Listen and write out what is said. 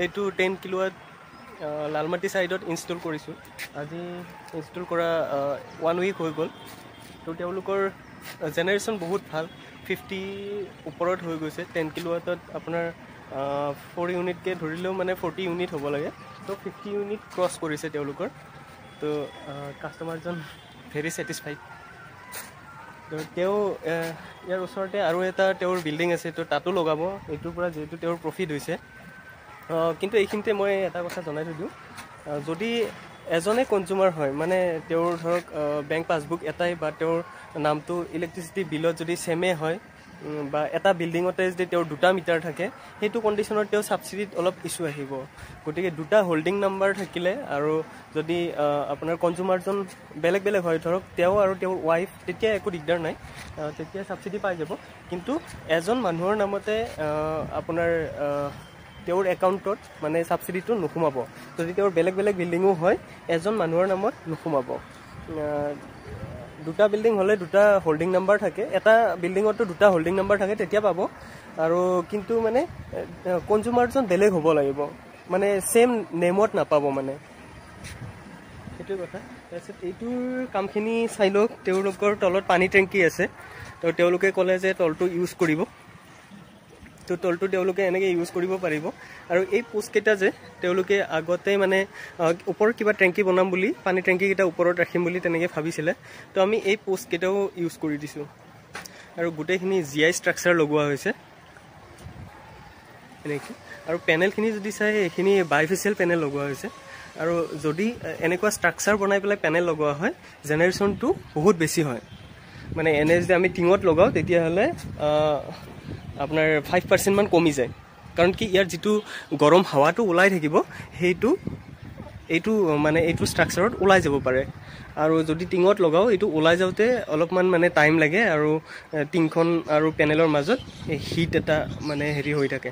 এইটো 10 কিলোৱাট লালমাটি সাইডত ইনষ্টল কৰিছো আজি ইনষ্টল কৰা 1 উইক হৈ গ'ল তো তেওঁলোকৰ জেনাৰেশ্যন বহুত ভাল 50 ওপৰত হৈ গৈছে 10 কিলোৱাটত আপোনাৰ 4 ইউনিটকে ধৰিলেও মানে 40 ইউনিট হ'ব লাগে তো 50 ইউনিট ক্ৰছ কৰিছে তেওঁলোকৰ তো কাস্টমাৰজন ভেৰি ছেটিছফাইড তো তেওঁ ইয়াৰ ওচৰতে আৰু এটা তেওঁৰ বিল্ডিং আছে তো তাতো লগাব এইটোৰ পৰা যেহেতু তেওঁৰ প্ৰফিট হৈছে কিন্তু এইখিনিতে মই এটা কথা জনাই থৈ দিওঁ যদি এজনে কনজিউমাৰ হয় মানে তেওঁৰ ধৰক বেংক পাছবুক এটাই বা তেওঁৰ নামটো ইলেক্ট্ৰিচিটি বিলত যদি সেমে হয় বা এটা বিল্ডিঙতে যদি তেওঁৰ দুটা মিটাৰ থাকে সেইটো কণ্ডিশ্যনত তেওঁ ছাবচিডিত অলপ ইছ্যু আহিব গতিকে দুটা হোল্ডিং নাম্বাৰ থাকিলে আৰু যদি আপোনাৰ কনজিউমাৰজন বেলেগ বেলেগ হয় ধৰক তেওঁ আৰু তেওঁৰ ৱাইফ তেতিয়া একো দিগদাৰ নাই তেতিয়া ছাবচিডি পাই যাব কিন্তু এজন মানুহৰ নামতে আপোনাৰ তেওঁৰ একাউণ্টত মানে ছাবচিডিটো নোসোমাব যদি তেওঁৰ বেলেগ বেলেগ বিল্ডিঙো হয় এজন মানুহৰ নামত নোসোমাব দুটা বিল্ডিং হ'লে দুটা হোল্ডিং নাম্বাৰ থাকে এটা বিল্ডিঙতো দুটা হোল্ডিং নাম্বাৰ থাকে তেতিয়া পাব আৰু কিন্তু মানে কনজিউমাৰজন বেলেগ হ'ব লাগিব মানে সেম নেমত নাপাব মানে সেইটো কথা তাৰপিছত এইটোৰ কামখিনি চাই লওক তেওঁলোকৰ তলত পানী টেংকি আছে তো তেওঁলোকে ক'লে যে তলটো ইউজ কৰিব তো তলটো তেওঁলোকে এনেকৈ ইউজ কৰিব পাৰিব আৰু এই পোষ্টকেইটা যে তেওঁলোকে আগতে মানে ওপৰত কিবা টেংকি বনাম বুলি পানী টেংকিকেইটা ওপৰত ৰাখিম বুলি তেনেকৈ ভাবিছিলে তো আমি এই পোষ্টকেইটাও ইউজ কৰি দিছোঁ আৰু গোটেইখিনি GI ষ্ট্ৰাকচাৰ লগোৱা হৈছে এনেকৈ আৰু পেনেলখিনি যদি চাই এইখিনি বাইফেচিয়েল পেনেল লগোৱা হৈছে আৰু যদি এনেকুৱা ষ্ট্ৰাকচাৰ বনাই পেলাই পেনেল লগোৱা হয় জেনেৰেশ্যনটো বহুত বেছি হয় মানে এনে যদি আমি টিঙত লগাওঁ তেতিয়াহ'লে আপোনাৰ 5% মান কমি যায় কাৰণ কি ইয়াৰ যিটো গৰম হাৱাটো ওলাই থাকিব এইটো মানে এইটো ষ্ট্ৰাকচাৰত ওলাই যাব পাৰে আৰু যদি টিঙত লগাওঁ এইটো ওলাই যাওঁতে অলপমান মানে টাইম লাগে আৰু টিংখন আৰু পেনেলৰ মাজত হিট এটা মানে হেৰি হৈ থাকে